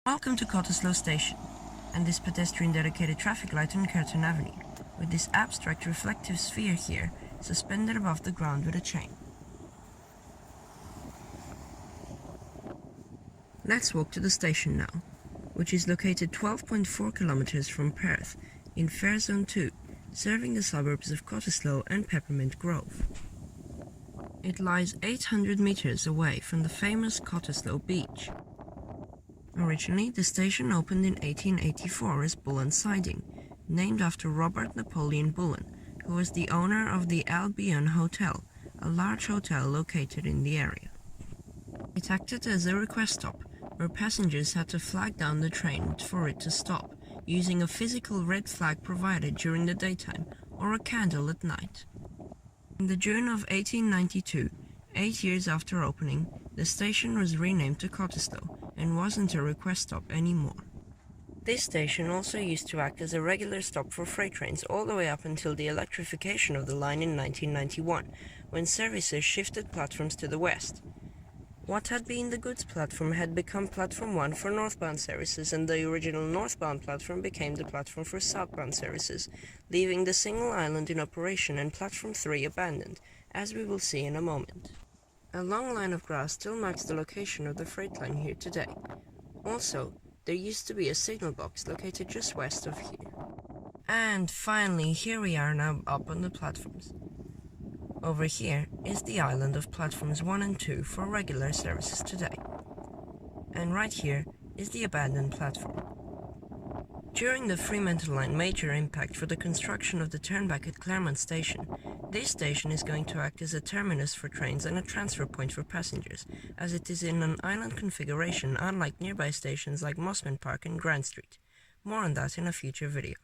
Welcome to Cottesloe Station, and this pedestrian-dedicated traffic light on Curtin Avenue, with this abstract reflective sphere here, suspended above the ground with a chain. Let's walk to the station now, which is located 12.4 kilometers from Perth, in Fare Zone 2, serving the suburbs of Cottesloe and Peppermint Grove. It lies 800 meters away from the famous Cottesloe Beach. Originally, the station opened in 1884 as Bullen Siding, named after Robert Napoleon Bullen, who was the owner of the Albion Hotel, a large hotel located in the area. It acted as a request stop, where passengers had to flag down the train for it to stop, using a physical red flag provided during the daytime or a candle at night. In the June of 1892, 8 years after opening, the station was renamed to Cottesloe and wasn't a request stop anymore. This station also used to act as a regular stop for freight trains all the way up until the electrification of the line in 1991, when services shifted platforms to the west. What had been the goods platform had become Platform 1 for northbound services, and the original northbound platform became the platform for southbound services, leaving the single island in operation and Platform 3 abandoned, as we will see in a moment. A long line of grass still marks the location of the freight line here today. Also, there used to be a signal box located just west of here. And finally, here we are now up on the platforms. Over here is the island of Platforms 1 and 2 for regular services today. And right here is the abandoned platform. During the Fremantle Line major impact for the construction of the turnback at Claremont Station, this station is going to act as a terminus for trains and a transfer point for passengers, as it is in an island configuration unlike nearby stations like Mosman Park and Grand Street. More on that in a future video.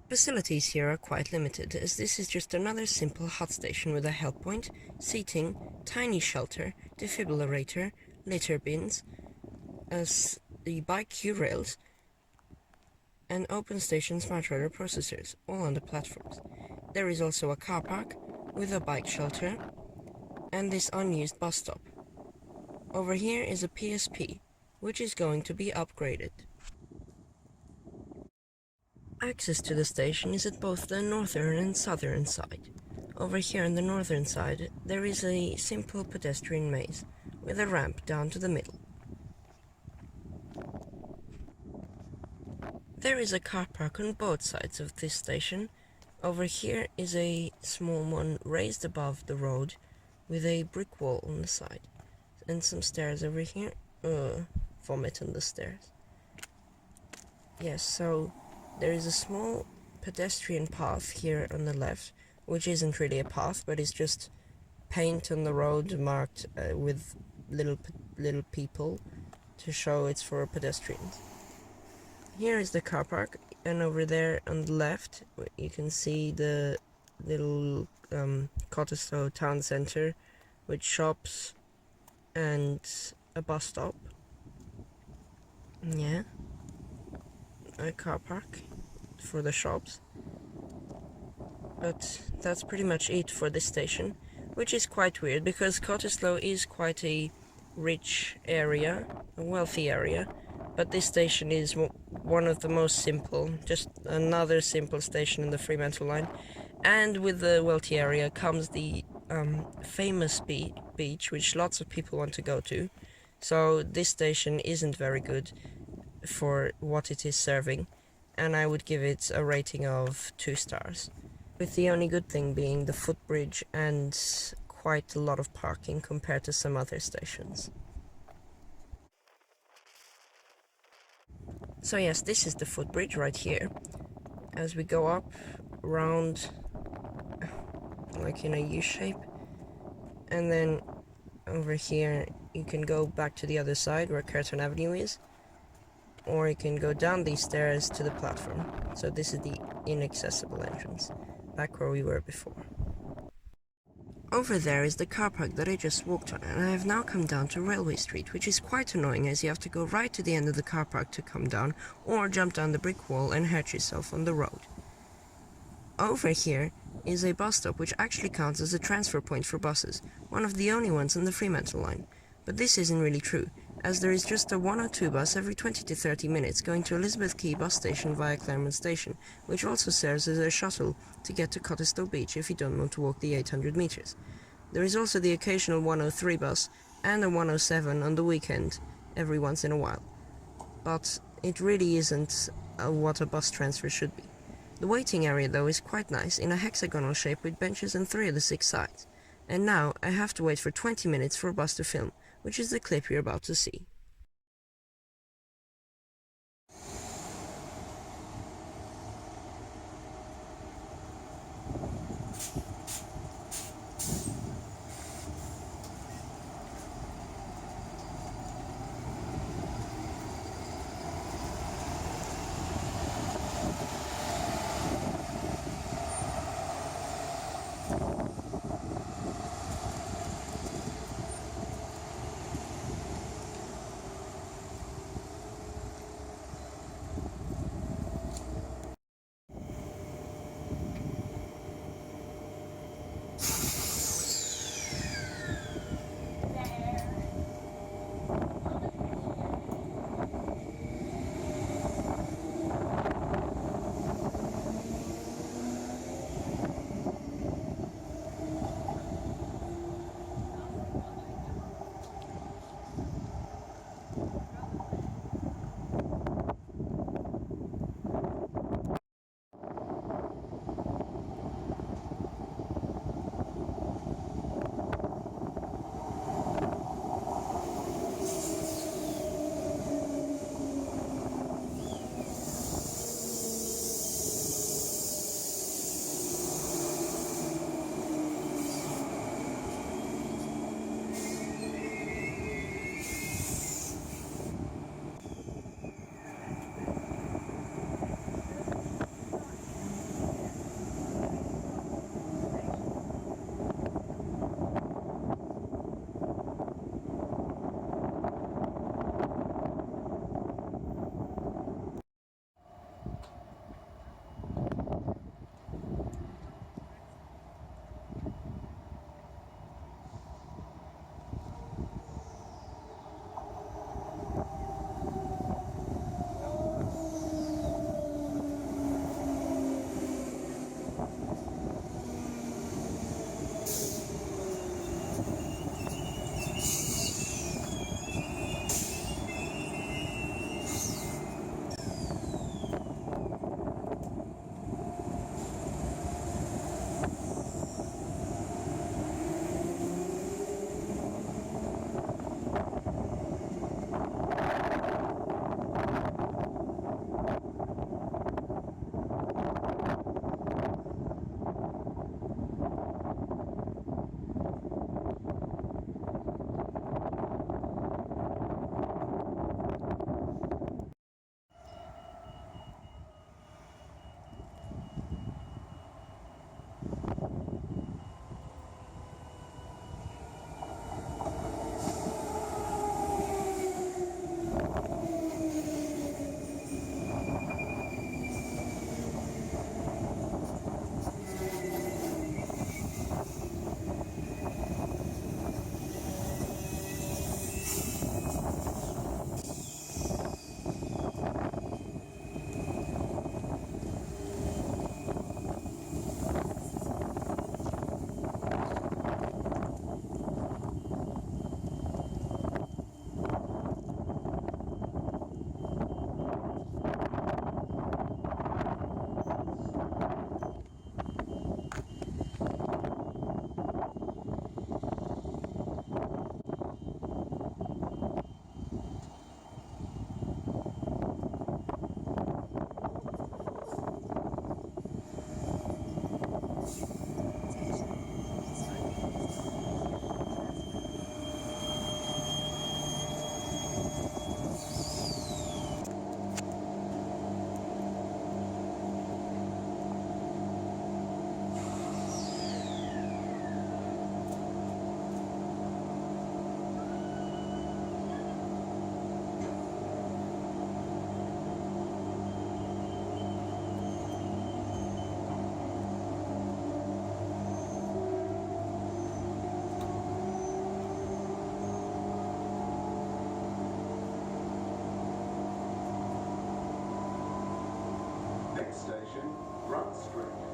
Facilities here are quite limited, as this is just another simple hut station with a help point, seating, tiny shelter, defibrillator, litter bins, the bike queue rails, and open station smart radar processors, all on the platforms. There is also a car park with a bike shelter and this unused bus stop. Over here is a PSP, which is going to be upgraded. Access to the station is at both the northern and southern side. Over here on the northern side, there is a simple pedestrian maze with a ramp down to the middle. There is a car park on both sides of this station. Over here is a small one raised above the road with a brick wall on the side. And some stairs over here. Vomit on the stairs. Yes, so there is a small pedestrian path here on the left, which isn't really a path, but is just paint on the road marked with little people to show it's for pedestrians. Here is the car park, and over there on the left you can see the little Cottesloe town centre with shops and a bus stop. Yeah, a car park for the shops. But that's pretty much it for this station, which is quite weird because Cottesloe is quite a rich area, a wealthy area, but this station is one of the most simple, just another simple station in the Fremantle Line. And with the wealthy area comes the famous beach, which lots of people want to go to. So this station isn't very good for what it is serving, and I would give it a rating of 2 stars. With the only good thing being the footbridge and quite a lot of parking compared to some other stations. So yes, this is the footbridge right here. As we go up, round, like in a U shape, and then over here you can go back to the other side where Curtin Avenue is, or you can go down these stairs to the platform. So this is the inaccessible entrance, back where we were before. Over there is the car park that I just walked on, and I have now come down to Railway Street, which is quite annoying as you have to go right to the end of the car park to come down, or jump down the brick wall and hurt yourself on the road. Over here is a bus stop which actually counts as a transfer point for buses, one of the only ones on the Fremantle Line. But this isn't really true, as there is just a 102 bus every 20 to 30 minutes going to Elizabeth Quay bus station via Claremont Station, which also serves as a shuttle to get to Cottesloe Beach if you don't want to walk the 800 meters. There is also the occasional 103 bus and a 107 on the weekend every once in a while. But it really isn't what a bus transfer should be. The waiting area though is quite nice, in a hexagonal shape with benches on 3 of the 6 sides. And now I have to wait for 20 minutes for a bus to film, which is the clip you're about to see. station, Broad Street.